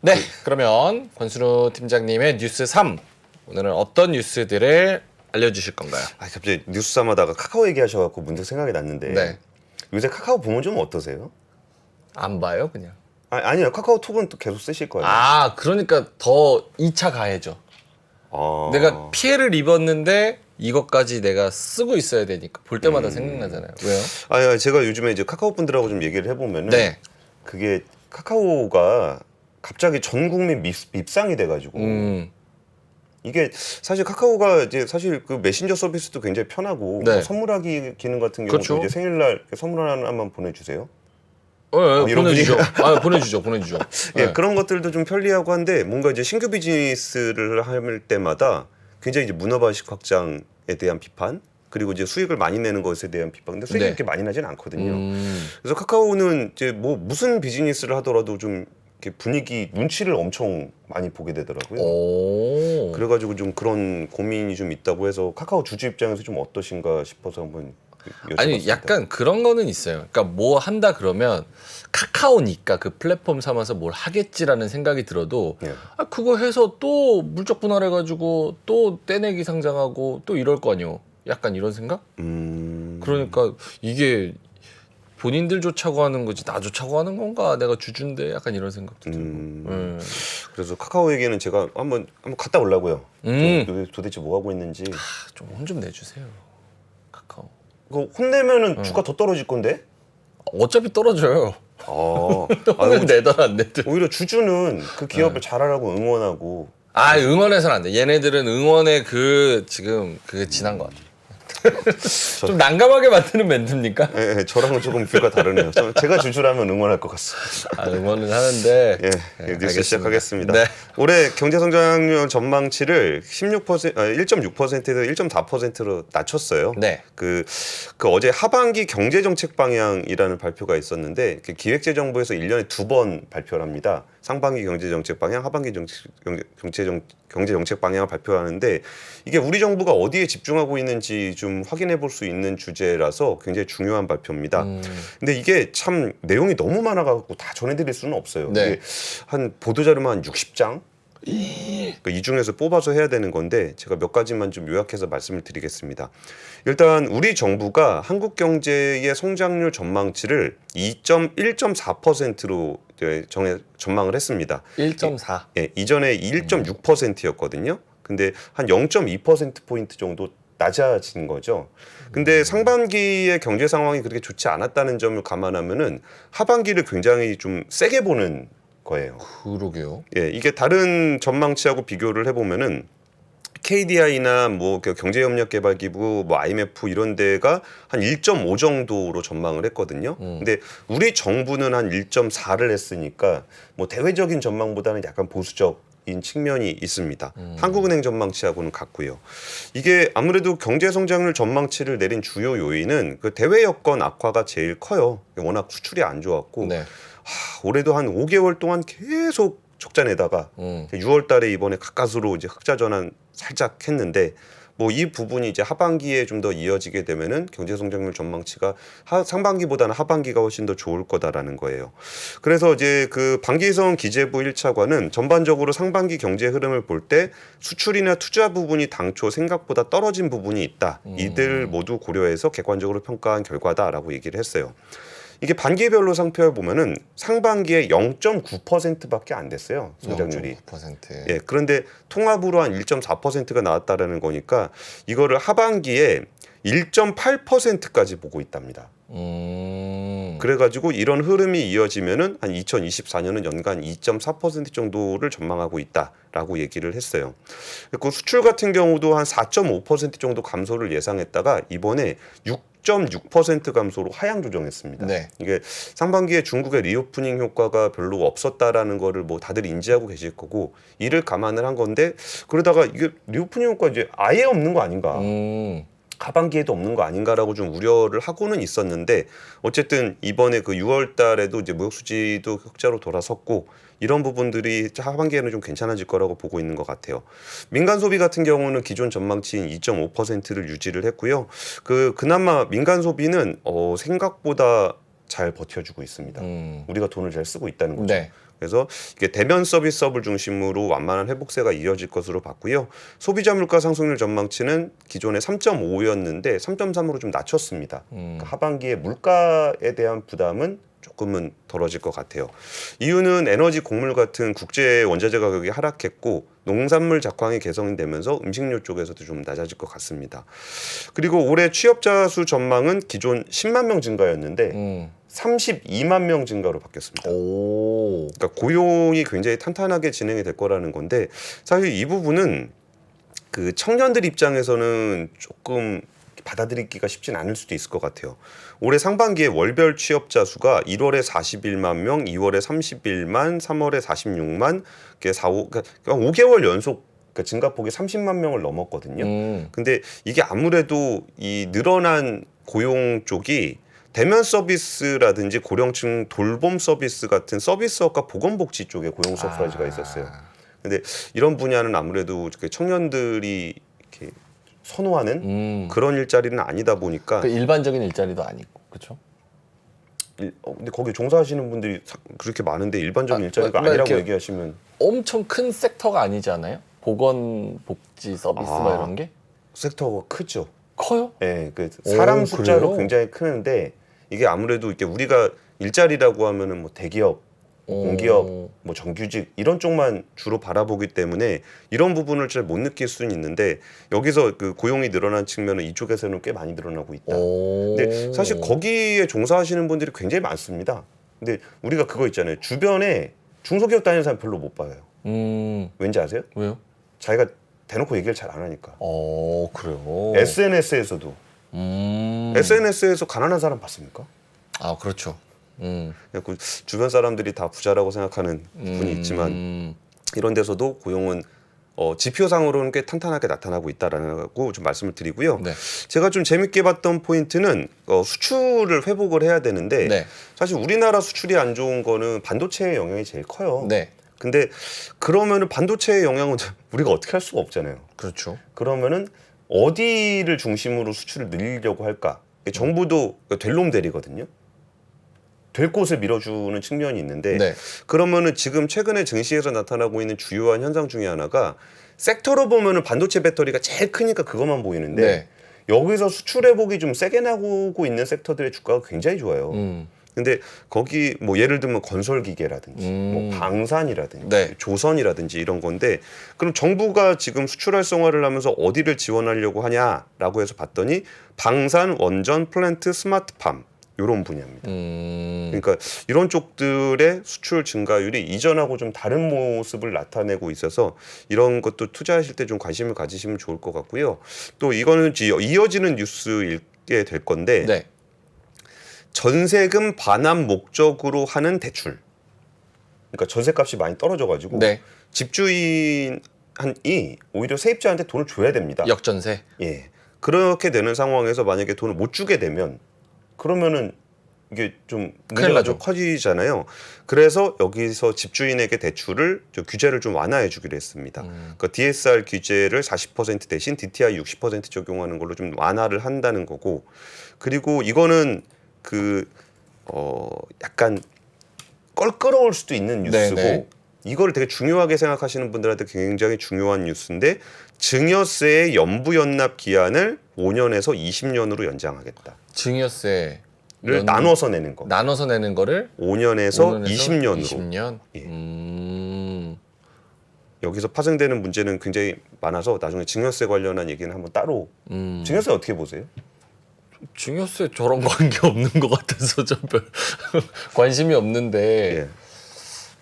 네, 그러면 권순우 팀장님의 뉴스 3 오늘은 어떤 뉴스들을 알려주실 건가요? 갑자기 뉴스 하다가 카카오 얘기하셔갖고 문득 생각이 났는데 네, 요새 카카오 보면 좀 어떠세요? 안 봐요 그냥. 아니요, 카카오톡은 또 계속 쓰실 거예요. 아, 그러니까 더 2차 가해죠. 아. 내가 피해를 입었는데 이것까지 내가 쓰고 있어야 되니까 볼 때마다 생각나잖아요. 왜요? 제가 요즘에 이제 카카오 분들하고 좀 얘기를 해보면은 네. 그게 카카오가 갑자기 전 국민 밉상이 돼가지고 이게 사실 카카오가 이제 사실 그 메신저 서비스도 굉장히 편하고 네. 뭐 선물하기 기능 같은 경우도 그렇죠. 이제 생일날 선물 하나 한번 보내주세요. 이런 보내주죠. 분위기가- 보내주죠. 예, 네. 그런 것들도 좀 편리하고 한데 뭔가 이제 신규 비즈니스를 할 때마다 굉장히 이제 문어발식 확장에 대한 비판 그리고 이제 수익을 많이 내는 것에 대한 비판. 근데 수익이 네. 그렇게 많이 나진 않거든요. 그래서 카카오는 이제 뭐 무슨 비즈니스를 하더라도 좀 이렇게 분위기 눈치를 엄청 많이 보게 되더라고요. 오. 그래가지고 좀 그런 고민이 좀 있다고 해서 카카오 주주 입장에서 좀 어떠신가 싶어서 한번 여쭤봤습니다. 아니 약간 그런 거는 있어요. 그러니까 뭐 한다 그러면 카카오니까 그 플랫폼 삼아서 뭘 하겠지라는 생각이 들어도 예. 그거 해서 또 물적 분할해가지고 또 떼내기 상장하고 또 이럴 거 아니요. 약간 이런 생각? 그러니까 이게 본인들 좋자고 하는 거지 나 좋자고 하는 건가? 내가 주주인데 약간 이런 생각도 들고. 그래서 카카오 얘기는 제가 한번 갔다 오려고요. 도대체 뭐 하고 있는지. 좀 혼 좀 내주세요. 카카오. 그거 혼내면은 주가 더 떨어질 건데? 어차피 떨어져요. 아, 혼을 내든 안 내든. 오히려 주주는 그 기업을 잘하라고 응원하고. 응원해서는 안 돼. 얘네들은 응원의 지금 그게 지난 것 같아. 좀 난감하게 만드는 멘트입니까? 예, 저랑은 조금 뷰가 다르네요. 제가 주주라면 응원할 것 같습니다. 응원은 하는데. 예, 네, 뉴스 시작하겠습니다. 네. 올해 경제성장률 전망치를 1.6%에서 1.4%로 낮췄어요. 네. 그 어제 하반기 경제정책 방향이라는 발표가 있었는데 기획재정부에서 1년에 2번 발표를 합니다. 상반기 경제정책 방향, 하반기 경제정책 방향을 발표하는데 이게 우리 정부가 어디에 집중하고 있는지 좀 확인해 볼 수 있는 주제라서 굉장히 중요한 발표입니다. 근데 이게 참 내용이 너무 많아가지고 다 전해드릴 수는 없어요. 네. 이게 한 보도자료만 한 60장? 그러니까 이 중에서 뽑아서 해야 되는 건데 제가 몇 가지만 좀 요약해서 말씀을 드리겠습니다. 일단 우리 정부가 한국 경제의 성장률 전망치를 1.4%로 전망을 했습니다. 1.4. 예, 이전에 1.6%였거든요. 근데 한 0.2%포인트 정도 낮아진 거죠. 근데 상반기의 경제 상황이 그렇게 좋지 않았다는 점을 감안하면은 하반기를 굉장히 좀 세게 보는 거예요. 그러게요. 예, 이게 다른 전망치하고 비교를 해보면은 KDI나 뭐 경제협력개발기구, 뭐 IMF 이런 데가 한 1.5 정도로 전망을 했거든요. 근데 우리 정부는 한 1.4를 했으니까 뭐 대외적인 전망보다는 약간 보수적인 측면이 있습니다. 한국은행 전망치하고는 같고요. 이게 아무래도 경제성장률 전망치를 내린 주요 요인은 그 대외 여건 악화가 제일 커요. 워낙 수출이 안 좋았고 네. 올해도 한 5개월 동안 계속 적자 내다가 6월 달에 이번에 가까스로 이제 흑자 전환 살짝 했는데 뭐 이 부분이 이제 하반기에 좀 더 이어지게 되면은 경제 성장률 전망치가 상반기보다는 하반기가 훨씬 더 좋을 거다라는 거예요. 그래서 이제 그 방기성 기재부 1차관은 전반적으로 상반기 경제 흐름을 볼 때 수출이나 투자 부분이 당초 생각보다 떨어진 부분이 있다. 이들 모두 고려해서 객관적으로 평가한 결과다라고 얘기를 했어요. 이게 반기별로 상표해 보면은 상반기에 0.9%밖에 안 됐어요. 성장률이. 0.9%. 예, 그런데 통합으로 한 1.4%가 나왔다라는 거니까 이거를 하반기에 1.8%까지 보고 있답니다. 그래가지고 이런 흐름이 이어지면은 한 2024년은 연간 2.4% 정도를 전망하고 있다라고 얘기를 했어요. 그 수출 같은 경우도 한 4.5% 정도 감소를 예상했다가 이번에 6.6% 감소로 하향 조정했습니다. 네. 이게 상반기에 중국의 리오프닝 효과가 별로 없었다라는 거를 뭐 다들 인지하고 계실 거고 이를 감안을 한 건데 그러다가 이게 리오프닝 효과 이제 아예 없는 거 아닌가? 하반기에도 없는 거 아닌가라고 좀 우려를 하고는 있었는데 어쨌든 이번에 그 6월 달에도 이제 무역 수지도 흑자로 돌아섰고 이런 부분들이 하반기에는 좀 괜찮아질 거라고 보고 있는 것 같아요. 민간 소비 같은 경우는 기존 전망치인 2.5%를 유지를 했고요. 그나마 민간 소비는 생각보다 잘 버텨주고 있습니다. 우리가 돈을 잘 쓰고 있다는 거죠. 네. 그래서 이게 대면 서비스업을 중심으로 완만한 회복세가 이어질 것으로 봤고요. 소비자 물가 상승률 전망치는 기존에 3.5였는데 3.3으로 좀 낮췄습니다. 그러니까 하반기에 물가에 대한 부담은 조금은 덜어질 것 같아요. 이유는 에너지, 곡물 같은 국제 원자재 가격이 하락했고 농산물 작황이 개선되면서 음식료 쪽에서도 좀 낮아질 것 같습니다. 그리고 올해 취업자 수 전망은 기존 10만 명 증가였는데 32만 명 증가로 바뀌었습니다. 오. 그러니까 고용이 굉장히 탄탄하게 진행이 될 거라는 건데 사실 이 부분은 그 청년들 입장에서는 조금 받아들이기가 쉽진 않을 수도 있을 것 같아요. 올해 상반기에 월별 취업자 수가 1월에 41만 명, 2월에 31만, 3월에 46만, 그러니까 5개월 연속 그러니까 증가폭이 30만 명을 넘었거든요. 근데 이게 아무래도 이 늘어난 고용 쪽이 대면 서비스라든지 고령층 돌봄 서비스 같은 서비스업과 보건복지 쪽에 고용 서프라이즈가 있었어요. 근데 이런 분야는 아무래도 청년들이 이렇게 선호하는 그런 일자리는 아니다 보니까 그 일반적인 일자리도 아니고, 그렇죠? 근데 거기 종사하시는 분들이 그렇게 많은데 일반적인 일자리가 뭐 아니라고 이렇게 얘기하시면 엄청 큰 섹터가 아니잖아요. 보건복지 서비스 막 이런 게 섹터가 크죠. 커요? 예, 그 사람 오, 숫자로 그래요? 굉장히 크는데 이게 아무래도 이렇게 우리가 일자리라고 하면은 뭐 대기업, 공기업, 뭐 정규직 이런 쪽만 주로 바라보기 때문에 이런 부분을 잘 못 느낄 수는 있는데 여기서 그 고용이 늘어난 측면은 이쪽에서는 꽤 많이 늘어나고 있다. 근데 사실 거기에 종사하시는 분들이 굉장히 많습니다. 근데 우리가 그거 있잖아요. 주변에 중소기업 다니는 사람 별로 못 봐요. 왠지 아세요? 왜요? 자기가 대놓고 얘기를 잘 안 하니까. 그래요. SNS에서도 SNS에서 가난한 사람 봤습니까? 아, 그렇죠. 그 주변 사람들이 다 부자라고 생각하는 분이 있지만 이런 데서도 고용은 지표상으로는 꽤 탄탄하게 나타나고 있다라고 좀 말씀을 드리고요. 네. 제가 좀 재밌게 봤던 포인트는 수출을 회복을 해야 되는데 네. 사실 우리나라 수출이 안 좋은 거는 반도체의 영향이 제일 커요. 네. 근데 그러면은 반도체의 영향은 우리가 어떻게 할 수가 없잖아요. 그렇죠. 그러면은 어디를 중심으로 수출을 늘리려고 할까? 정부도 될 놈 대리거든요. 될 곳을 밀어주는 측면이 있는데 네. 그러면은 지금 최근에 증시에서 나타나고 있는 주요한 현상 중에 하나가 섹터로 보면은 반도체 배터리가 제일 크니까 그것만 보이는데 네. 여기서 수출 회복이 좀 세게 나오고 있는 섹터들의 주가가 굉장히 좋아요. 근데 거기 뭐 예를 들면 건설기계라든지 뭐 방산이라든지 네. 조선이라든지 이런 건데 그럼 정부가 지금 수출 활성화를 하면서 어디를 지원하려고 하냐라고 해서 봤더니 방산, 원전, 플랜트, 스마트팜 이런 분야입니다. 그러니까 이런 쪽들의 수출 증가율이 이전하고 좀 다른 모습을 나타내고 있어서 이런 것도 투자하실 때 좀 관심을 가지시면 좋을 것 같고요. 또 이거는 이어지는 뉴스일게 될 건데 네. 전세금 반환 목적으로 하는 대출. 그러니까 전세값이 많이 떨어져가지고 네. 집주인이 오히려 세입자한테 돈을 줘야 됩니다. 역전세. 예. 그렇게 되는 상황에서 만약에 돈을 못 주게 되면 그러면은 이게 좀 큰일 문제가 나죠. 좀 커지잖아요. 그래서 여기서 집주인에게 대출을 규제를 좀 완화해 주기로 했습니다. 그러니까 DSR 규제를 40% 대신 DTI 60% 적용하는 걸로 좀 완화를 한다는 거고 그리고 이거는 약간 껄끄러울 수도 있는 뉴스고 네네. 이거를 되게 중요하게 생각하시는 분들한테 굉장히 중요한 뉴스인데 증여세의 연부연납 기한을 5년에서 20년으로 연장하겠다. 증여세 를 나눠서 내는 거. 나눠서 내는 거를 5년에서 20년으로. 20년. 예. 여기서 파생되는 문제는 굉장히 많아서 나중에 증여세 관련한 얘기는 한번 따로. 증여세 어떻게 보세요? 증여세 저런 관계 없는 것 같아서 좀 별 관심이 없는데 예.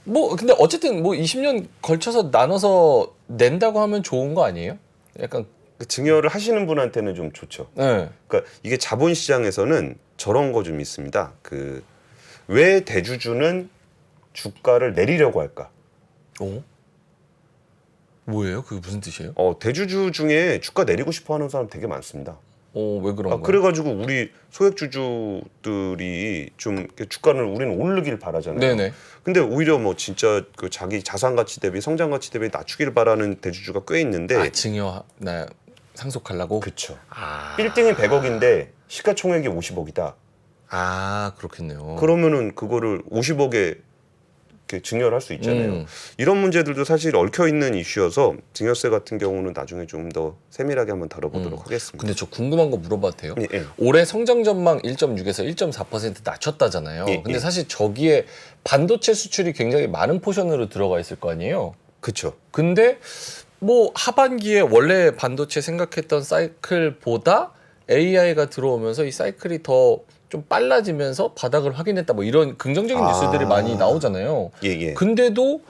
뭐 근데 어쨌든 뭐 20년 걸쳐서 나눠서 낸다고 하면 좋은 거 아니에요? 약간 그 증여를 하시는 분한테는 좀 좋죠. 네. 그러니까 이게 자본시장에서는 저런 거 좀 있습니다. 왜 대주주는 주가를 내리려고 할까? 뭐예요? 그게 무슨 뜻이에요? 대주주 중에 주가 내리고 싶어하는 사람 되게 많습니다. 왜 그런가요? 그래가지고 우리 소액주주들이 좀 이렇게 주가를 우리는 오르길 바라잖아요. 네네. 근데 오히려 뭐 진짜 자기 자산 가치 대비 성장 가치 대비 낮추기를 바라는 대주주가 꽤 있는데. 증여 나 상속하려고? 그렇죠. 아. 빌딩이 100억인데 시가총액이 50억이다. 그렇겠네요. 그러면은 그거를 50억에 이렇게 증여를 할 수 있잖아요. 이런 문제들도 사실 얽혀 있는 이슈여서 증여세 같은 경우는 나중에 좀 더 세밀하게 한번 다뤄보도록 하겠습니다. 근데 저 궁금한 거 물어봐도 돼요? 예, 예. 올해 성장 전망 1.6에서 1.4% 낮췄다잖아요. 예, 근데 예. 사실 저기에 반도체 수출이 굉장히 많은 포션으로 들어가 있을 거 아니에요. 그렇죠. 근데 뭐 하반기에 원래 반도체 생각했던 사이클보다 AI가 들어오면서 이 사이클이 더 좀 빨라지면서 바닥을 확인했다 뭐 이런 긍정적인 뉴스들이 많이 나오잖아요. 예, 예. 근데도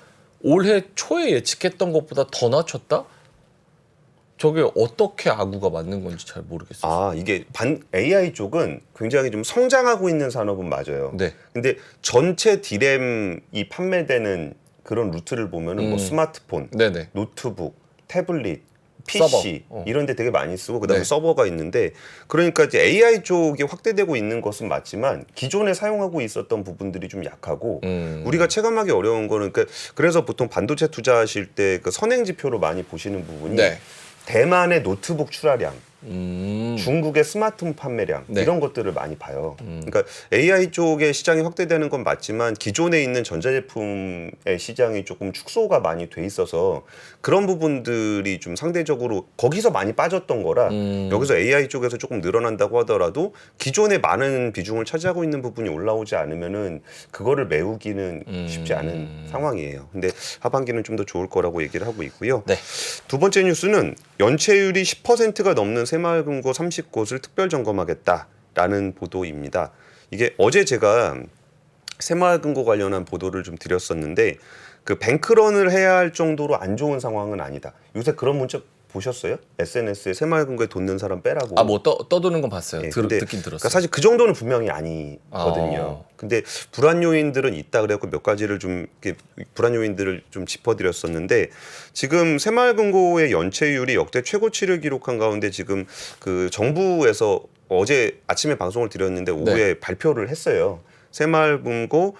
올해 초에 예측했던 것보다 더 낮췄다? 저게 어떻게 아구가 맞는 건지 잘 모르겠어요. 아, 이게 AI 쪽은 굉장히 좀 성장하고 있는 산업은 맞아요. 네. 근데 전체 디램이 판매되는 그런 루트를 보면은 뭐 스마트폰, 네네. 노트북, 태블릿, PC 서버. 이런 데 되게 많이 쓰고 그다음에 네. 서버가 있는데 그러니까 이제 AI 쪽이 확대되고 있는 것은 맞지만 기존에 사용하고 있었던 부분들이 좀 약하고 우리가 체감하기 어려운 거는 그래서 보통 반도체 투자하실 때 그 선행 지표로 많이 보시는 부분이 네. 대만의 노트북 출하량, 중국의 스마트폰 판매량 네. 이런 것들을 많이 봐요. 그러니까 AI 쪽의 시장이 확대되는 건 맞지만 기존에 있는 전자제품의 시장이 조금 축소가 많이 돼 있어서 그런 부분들이 좀 상대적으로 거기서 많이 빠졌던 거라 여기서 AI 쪽에서 조금 늘어난다고 하더라도 기존에 많은 비중을 차지하고 있는 부분이 올라오지 않으면은 그거를 메우기는 쉽지 않은 상황이에요. 근데 하반기는 좀 더 좋을 거라고 얘기를 하고 있고요. 네. 두 번째 뉴스는 연체율이 10%가 넘는 새마을금고 30곳을 특별 점검하겠다라는 보도입니다. 이게 어제 제가 새마을금고 관련한 보도를 좀 드렸었는데 그 뱅크런을 해야 할 정도로 안 좋은 상황은 아니다. 요새 그런 문자 보셨어요? SNS에 새마을금고에 돈 넣은 사람 빼라고. 아, 뭐 떠도는 건 봤어요. 예, 듣긴 근데 들었어요. 그러니까 사실 그 정도는 분명히 아니거든요. 근데 불안 요인들은 있다 그래갖고 몇 가지를 좀 이렇게 불안 요인들을 좀 짚어드렸었는데 지금 새마을금고의 연체율이 역대 최고치를 기록한 가운데 지금 그 정부에서 어제 아침에 방송을 드렸는데 오후에 발표를 했어요. 새마을금고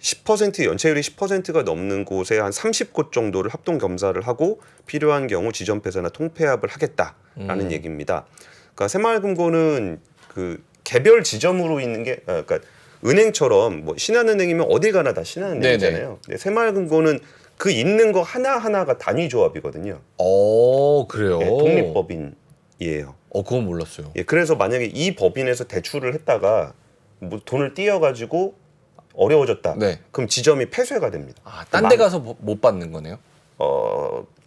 10% 연체율이 10%가 넘는 곳에 한 30곳 정도를 합동 검사를 하고 필요한 경우 지점 폐쇄나 통폐합을 하겠다라는 얘기입니다. 그러니까 새마을금고는 그 개별 지점으로 있는 게 그러니까 은행처럼 뭐 신한은행이면 어딜 가나 다 신한은행이잖아요. 근데 새마을금고는 그 있는 거 하나 하나가 단위 조합이거든요. 그래요. 예, 독립법인이에요. 그건 몰랐어요. 예, 그래서 만약에 이 법인에서 대출을 했다가 뭐 돈을 띄어가지고 어려워졌다. 네. 그럼 지점이 폐쇄가 됩니다. 딴 데 가서 못 받는 거네요?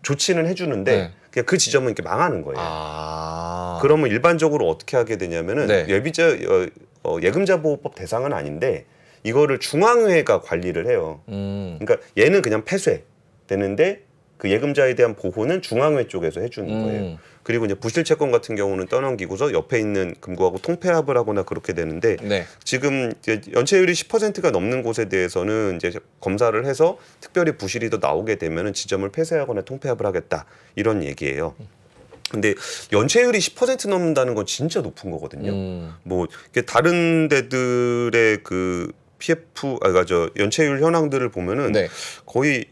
조치는 해주는데 네. 그냥 그 지점은 이렇게 망하는 거예요. 그러면 일반적으로 어떻게 하게 되냐면은 네. 예금자보호법 대상은 아닌데 이거를 중앙회가 관리를 해요. 그러니까 얘는 그냥 폐쇄 되는데 그 예금자에 대한 보호는 중앙회 쪽에서 해주는 거예요. 그리고 이제 부실채권 같은 경우는 떠넘기고서 옆에 있는 금고하고 통폐합을 하거나 그렇게 되는데 네. 지금 이제 연체율이 10%가 넘는 곳에 대해서는 이제 검사를 해서 특별히 부실이 더 나오게 되면은 지점을 폐쇄하거나 통폐합을 하겠다 이런 얘기예요. 근데 연체율이 10% 넘는다는 건 진짜 높은 거거든요. 뭐 이게 다른 데들의 그 PF 연체율 현황들을 보면은 네. 거의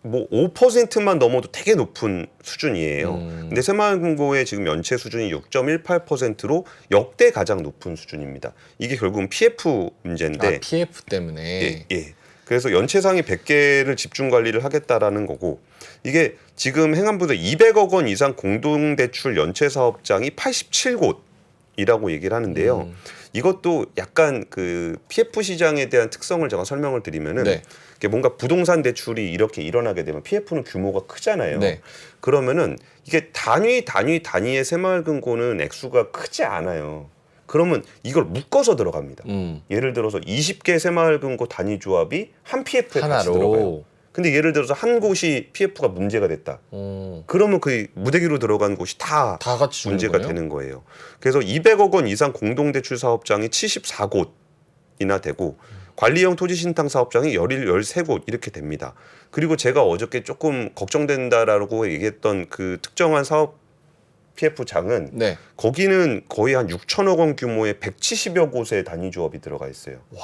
뭐 5%만 넘어도 되게 높은 수준이에요. 근데 새마을금고의 지금 연체 수준이 6.18%로 역대 가장 높은 수준입니다. 이게 결국은 PF 문제인데 PF 때문에. 예. 그래서 연체상위 100개를 집중 관리를 하겠다라는 거고 이게 지금 행안부도 200억 원 이상 공동대출 연체 사업장이 87곳이라고 얘기를 하는데요. 이것도 약간 그 PF 시장에 대한 특성을 제가 설명을 드리면은 네. 뭔가 부동산 대출이 이렇게 일어나게 되면 PF는 규모가 크잖아요. 네. 그러면은 이게 단위의 새마을금고는 액수가 크지 않아요. 그러면 이걸 묶어서 들어갑니다. 예를 들어서 20개 새마을금고 단위 조합이 한 PF에 같이 들어가요. 근데 예를 들어서 한 곳이 PF가 문제가 됐다. 그러면 그 무대기로 들어간 곳이 다 같이 문제가 되는 거예요. 그래서 200억 원 이상 공동대출 사업장이 74곳이나 되고 관리형 토지신탁 사업장이 13곳 이렇게 됩니다. 그리고 제가 어저께 조금 걱정된다라고 얘기했던 그 특정한 사업 PF장은 네. 거기는 거의 한 6천억 원 규모의 170여 곳의 단위 조합이 들어가 있어요. 와.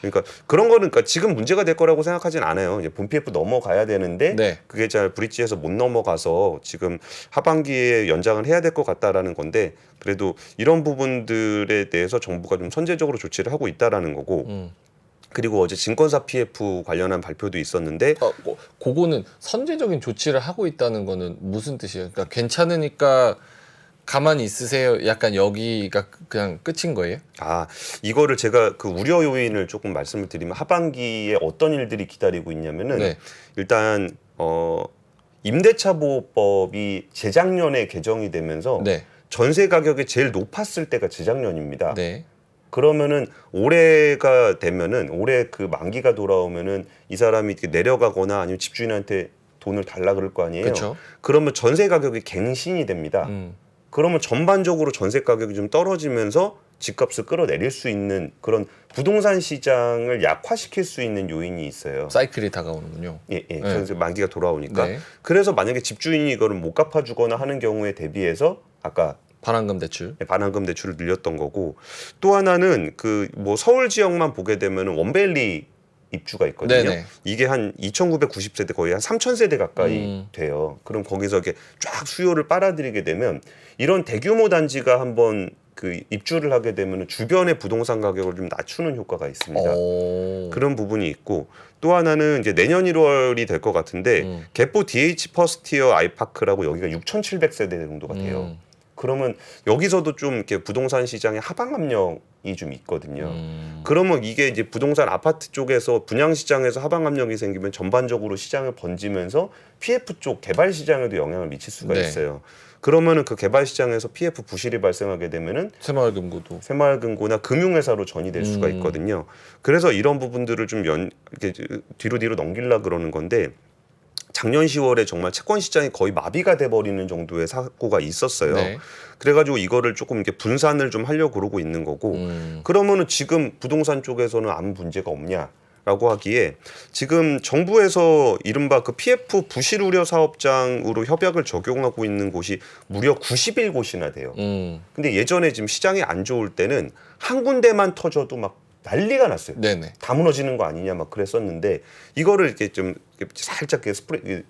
그러니까 그런 거는 그러니까 지금 문제가 될 거라고 생각하진 않아요. 이제 본 PF 넘어가야 되는데 네. 그게 잘 브릿지에서 못 넘어가서 지금 하반기에 연장을 해야 될 것 같다라는 건데 그래도 이런 부분들에 대해서 정부가 좀 선제적으로 조치를 하고 있다라는 거고 그리고 어제 증권사 PF 관련한 발표도 있었는데 그거는 선제적인 조치를 하고 있다는 거는 무슨 뜻이에요? 그러니까 괜찮으니까 가만히 있으세요. 약간 여기가 그냥 끝인 거예요? 이거를 제가 그 우려 요인을 조금 말씀을 드리면 하반기에 어떤 일들이 기다리고 있냐면은 네. 일단 임대차 보호법이 재작년에 개정이 되면서 네. 전세 가격이 제일 높았을 때가 재작년입니다. 네. 그러면은 올해가 되면은 올해 그 만기가 돌아오면은 이 사람이 이렇게 내려가거나 아니면 집주인한테 돈을 달라 그럴 거 아니에요. 그쵸. 그러면 전세 가격이 갱신이 됩니다. 그러면 전반적으로 전세 가격이 좀 떨어지면서 집값을 끌어내릴 수 있는 그런 부동산 시장을 약화시킬 수 있는 요인이 있어요. 사이클이 다가오는군요. 예. 그래서 만기가 돌아오니까. 네. 그래서 만약에 집주인이 이거를 못 갚아주거나 하는 경우에 대비해서 아까 반환금 대출. 반환금 대출을 늘렸던 거고, 또 하나는 그 뭐 서울 지역만 보게 되면 원밸리 입주가 있거든요. 네네. 이게 한 2,990세대 거의 한 3,000세대 가까이 돼요. 그럼 거기서 이렇게 쫙 수요를 빨아들이게 되면 이런 대규모 단지가 한번 그 입주를 하게 되면 주변의 부동산 가격을 좀 낮추는 효과가 있습니다. 그런 부분이 있고, 또 하나는 이제 내년 1월이 될 것 같은데 개포 DH 퍼스티어 아이파크라고 여기가 6,700세대 정도가 돼요. 그러면 여기서도 좀 이렇게 부동산 시장에 하방 압력이 좀 있거든요. 그러면 이게 이제 부동산 아파트 쪽에서 분양 시장에서 하방 압력이 생기면 전반적으로 시장을 번지면서 PF 쪽 개발 시장에도 영향을 미칠 수가 네. 있어요. 그러면은 그 개발 시장에서 PF 부실이 발생하게 되면은 새마을금고도. 새마을금고나 금융회사로 전이될 수가 있거든요. 그래서 이런 부분들을 좀 이렇게 뒤로 넘기려 그러는 건데, 작년 10월에 정말 채권 시장이 거의 마비가 돼버리는 정도의 사고가 있었어요. 네. 그래가지고 이거를 조금 이렇게 분산을 좀 하려고 그러고 있는 거고, 그러면은 지금 부동산 쪽에서는 아무 문제가 없냐라고 하기에 지금 정부에서 이른바 그 PF 부실 우려 사업장으로 협약을 적용하고 있는 곳이 무려 91곳이나 돼요. 근데 예전에 지금 시장이 안 좋을 때는 한 군데만 터져도 막 난리가 났어요. 네네. 다 무너지는 거 아니냐 막 그랬었는데, 이거를 이렇게 좀 살짝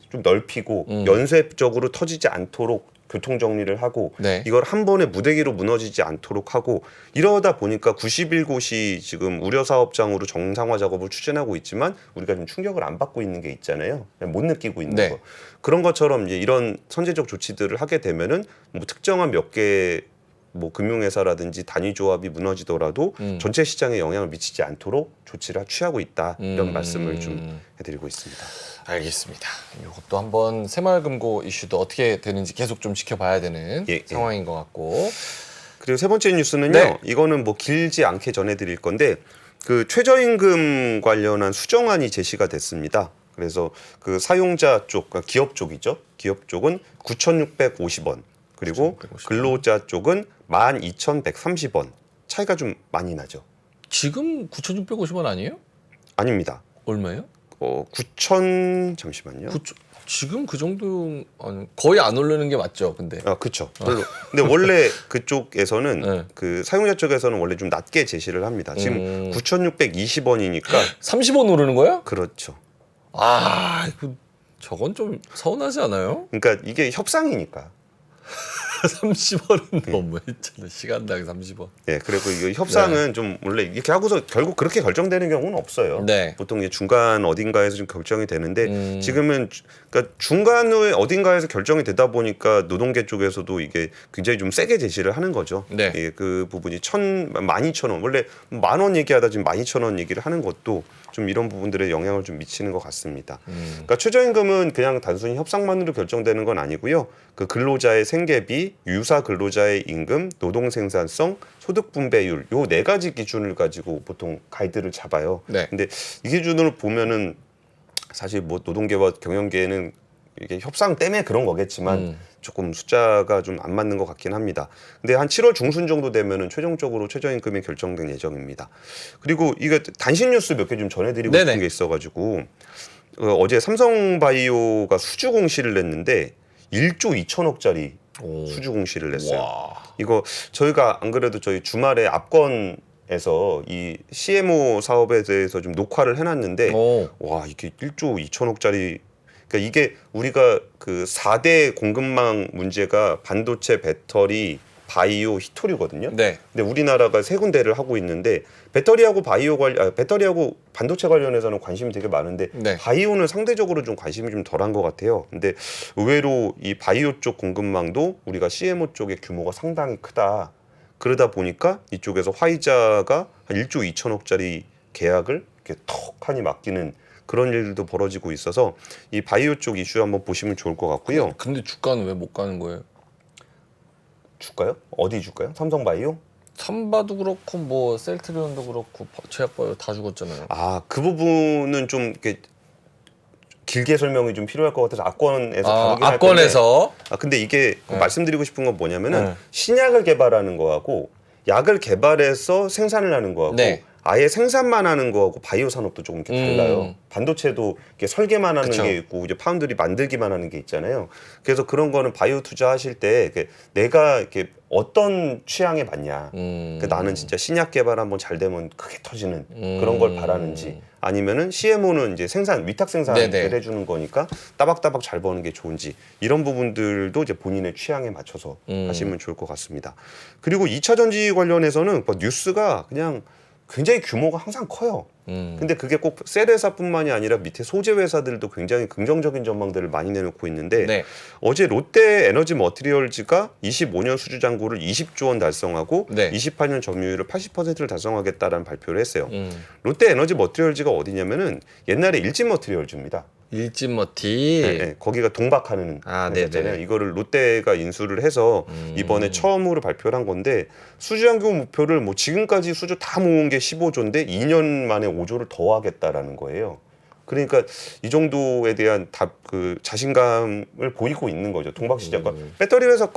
좀 넓히고 연쇄적으로 터지지 않도록 교통 정리를 하고, 네. 이걸 한 번에 무대기로 무너지지 않도록 하고, 이러다 보니까 91곳이 지금 우려 사업장으로 정상화 작업을 추진하고 있지만 우리가 좀 충격을 안 받고 있는 게 있잖아요. 못 느끼고 있는 네. 거. 그런 것처럼 이제 이런 선제적 조치들을 하게 되면은 뭐 특정한 몇 개 뭐 금융회사라든지 단위조합이 무너지더라도 전체 시장에 영향을 미치지 않도록 조치를 취하고 있다, 이런 말씀을 좀 해드리고 있습니다. 알겠습니다. 이것도 한번 새마을금고 이슈도 어떻게 되는지 계속 좀 지켜봐야 되는 상황인 것 같고. 그리고 세 번째 뉴스는요. 네. 이거는 뭐 길지 않게 전해드릴 건데, 그 최저임금 관련한 수정안이 제시가 됐습니다. 그래서 그 사용자 쪽, 그러니까 기업 쪽이죠. 기업 쪽은 9,650원. 그리고 9,650원. 근로자 쪽은 12,130원. 차이가 좀 많이 나죠. 지금 9,650원 아니에요? 아닙니다. 얼마예요? 9,000 잠시만요. 지금 그 정도 거의 안 오르는 게 맞죠, 근데. 그렇죠. 근데 원래 그쪽에서는 네. 그 사용자 쪽에서는 원래 좀 낮게 제시를 합니다. 지금 9,620원이니까 30원 오르는 거야? 그렇죠. 저건 좀 서운하지 않아요? 그러니까 이게 협상이니까. 30원은 너무했잖아. 시간당 30원. 네, 그리고 이 협상은 좀 원래 이렇게 하고서 결국 그렇게 결정되는 경우는 없어요. 네. 보통 이제 중간 어딘가에서 좀 결정이 되는데, 지금은 그러니까 중간 후에 어딘가에서 결정이 되다 보니까 노동계 쪽에서도 이게 굉장히 좀 세게 제시를 하는 거죠. 네. 예, 그 부분이 12,000원, 원래 10,000원 얘기하다 지금 12,000원 얘기를 하는 것도 좀 이런 부분들에 영향을 좀 미치는 것 같습니다. 그러니까 최저임금은 그냥 단순히 협상만으로 결정되는 건 아니고요. 그 근로자의 생계비, 유사 근로자의 임금, 노동 생산성, 소득 분배율, 요 네 가지 기준을 가지고 보통 가이드를 잡아요. 네. 근데 이 기준으로 보면은 사실 뭐 노동계와 경영계는 이게 협상 때문에 그런 거겠지만 조금 숫자가 좀 안 맞는 것 같긴 합니다. 근데 한 7월 중순 정도 되면은 최종적으로 최저임금이 결정된 예정입니다. 그리고 이거 단신 뉴스 몇 개 좀 전해드리고 네네. 싶은 게 있어가지고, 어제 삼성바이오가 수주 공시를 냈는데 1조 2천억짜리 수주 공시를 냈어요. 와. 이거 저희가 안 그래도 저희 주말에 압권에서 이 CMO 사업에 대해서 좀 녹화를 해놨는데, 와, 이게 1조 2천억짜리. 그러니까 이게 우리가 그 4대 공급망 문제가 반도체, 배터리, 바이오, 히토류거든요. 네. 근데 우리나라가 세 군데를 하고 있는데 배터리하고 배터리하고 반도체 관련해서는 관심이 되게 많은데 네. 바이오는 상대적으로 좀 관심이 좀 덜한 것 같아요. 근데 의외로 이 바이오 쪽 공급망도 우리가 CMO 쪽의 규모가 상당히 크다. 그러다 보니까 이쪽에서 화이자가 한 1조 2천억짜리 계약을 이렇게 턱하니 맡기는 그런 일들도 벌어지고 있어서 이 바이오 쪽 이슈 한번 보시면 좋을 것 같고요. 근데 주가는 왜 못 가는 거예요? 줄까요? 어디 줄까요? 삼성바이오? 삼바도 그렇고 뭐 셀트리온도 그렇고 제약바이오 다 죽었잖아요. 아, 그 부분은 좀 이렇게 길게 설명이 좀 필요할 것 같아서 악권에서 다루긴 할 건데. 악권에서 근데 이게 네. 말씀드리고 싶은 건 뭐냐면은 네. 신약을 개발하는 거하고 약을 개발해서 생산을 하는 거하고 네. 아예 생산만 하는 거하고 바이오 산업도 조금 이렇게 달라요. 반도체도 이렇게 설계만 하는 그쵸. 게 있고 이제 파운드리 만들기만 하는 게 있잖아요. 그래서 그런 거는 바이오 투자하실 때 이렇게 내가 이렇게 어떤 취향에 맞냐. 그러니까 나는 진짜 신약 개발 한번 잘 되면 크게 터지는 그런 걸 바라는지 아니면은 CMO는 이제 위탁 생산을 네네. 해주는 거니까 따박따박 잘 버는 게 좋은지 이런 부분들도 이제 본인의 취향에 맞춰서 하시면 좋을 것 같습니다. 그리고 2차 전지 관련해서는 뭐 뉴스가 그냥 굉장히 규모가 항상 커요. 근데 그게 꼭 셀 회사뿐만이 아니라 밑에 소재 회사들도 굉장히 긍정적인 전망들을 많이 내놓고 있는데 네. 어제 롯데 에너지 머티리얼즈가 25년 수주 잔고를 20조 원 달성하고 네. 28년 점유율을 80%를 달성하겠다라는 발표를 했어요. 롯데 에너지 머티리얼즈가 어디냐면은 옛날에 일진 머티리얼즈입니다. 일진머티. 네, 네. 거기가 동박하는 회사잖아요. 네네. 이거를 롯데가 인수를 해서 이번에 처음으로 발표를 한 건데 수주 잔고 목표를 뭐 지금까지 수주 다 모은 게 15조인데 2년 만에 5조를 더 하겠다라는 거예요. 그러니까 이 정도에 대한 그 자신감을 보이고 있는 거죠. 동박 시장과 배터리 회사가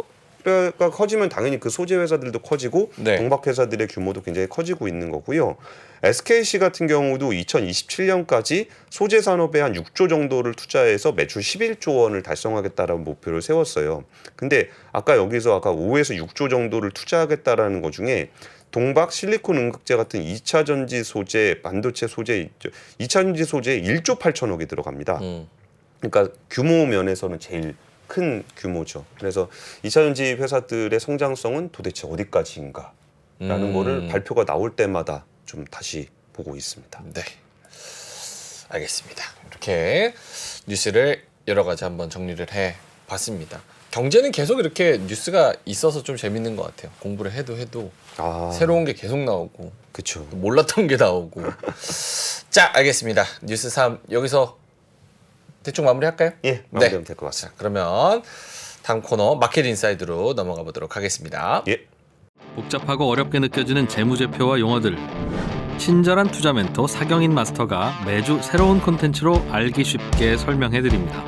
커지면 당연히 그 소재 회사들도 커지고 네. 동박 회사들의 규모도 굉장히 커지고 있는 거고요. SKC 같은 경우도 2027년까지 소재 산업에 한 6조 정도를 투자해서 매출 11조 원을 달성하겠다라는 목표를 세웠어요. 근데 아까 여기서 5에서 6조 정도를 투자하겠다라는 것 중에 동박 실리콘 응급제 같은 2차 전지 소재, 반도체 소재, 2차 전지 소재에 1조 8천억이 들어갑니다. 그러니까 규모 면에서는 제일 큰 규모죠. 그래서 2차 전지 회사들의 성장성은 도대체 어디까지인가라는 거를 발표가 나올 때마다 좀 다시 보고 있습니다. 네. 알겠습니다. 이렇게 뉴스를 여러 가지 한번 정리를 해 봤습니다. 경제는 계속 이렇게 뉴스가 있어서 좀 재밌는 것 같아요. 공부를 해도 새로운 게 계속 나오고 그렇죠. 몰랐던 게 나오고. 자, 알겠습니다. 뉴스 3 여기서 대충 마무리할까요? 예, 마무리하면 될 것 같습니다. 자, 그러면 다음 코너 마켓 인사이드로 넘어가 보도록 하겠습니다. 예. 복잡하고 어렵게 느껴지는 재무제표와 용어들. 친절한 투자 멘토 사경인 마스터가 매주 새로운 콘텐츠로 알기 쉽게 설명해드립니다.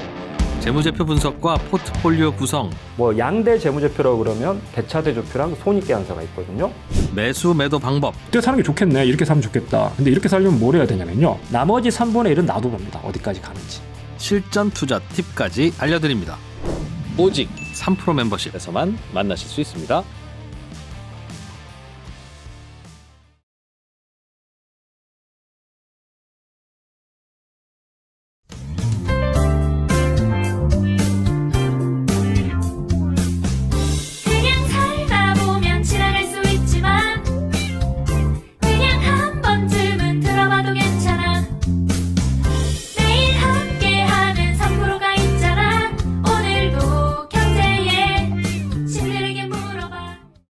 재무제표 분석과 포트폴리오 구성, 뭐 양대 재무제표라고 그러면 대차대조표랑 손익계산서가 있거든요. 매수 매도 방법, 이때 사는 게 좋겠네. 이렇게 사면 좋겠다. 근데 이렇게 살려면 뭘 해야 되냐면요. 나머지 3분의 1은 놔둬봅니다. 어디까지 가는지. 실전 투자 팁까지 알려드립니다. 오직 3프로 멤버십에서 3%만 만나실 수 있습니다.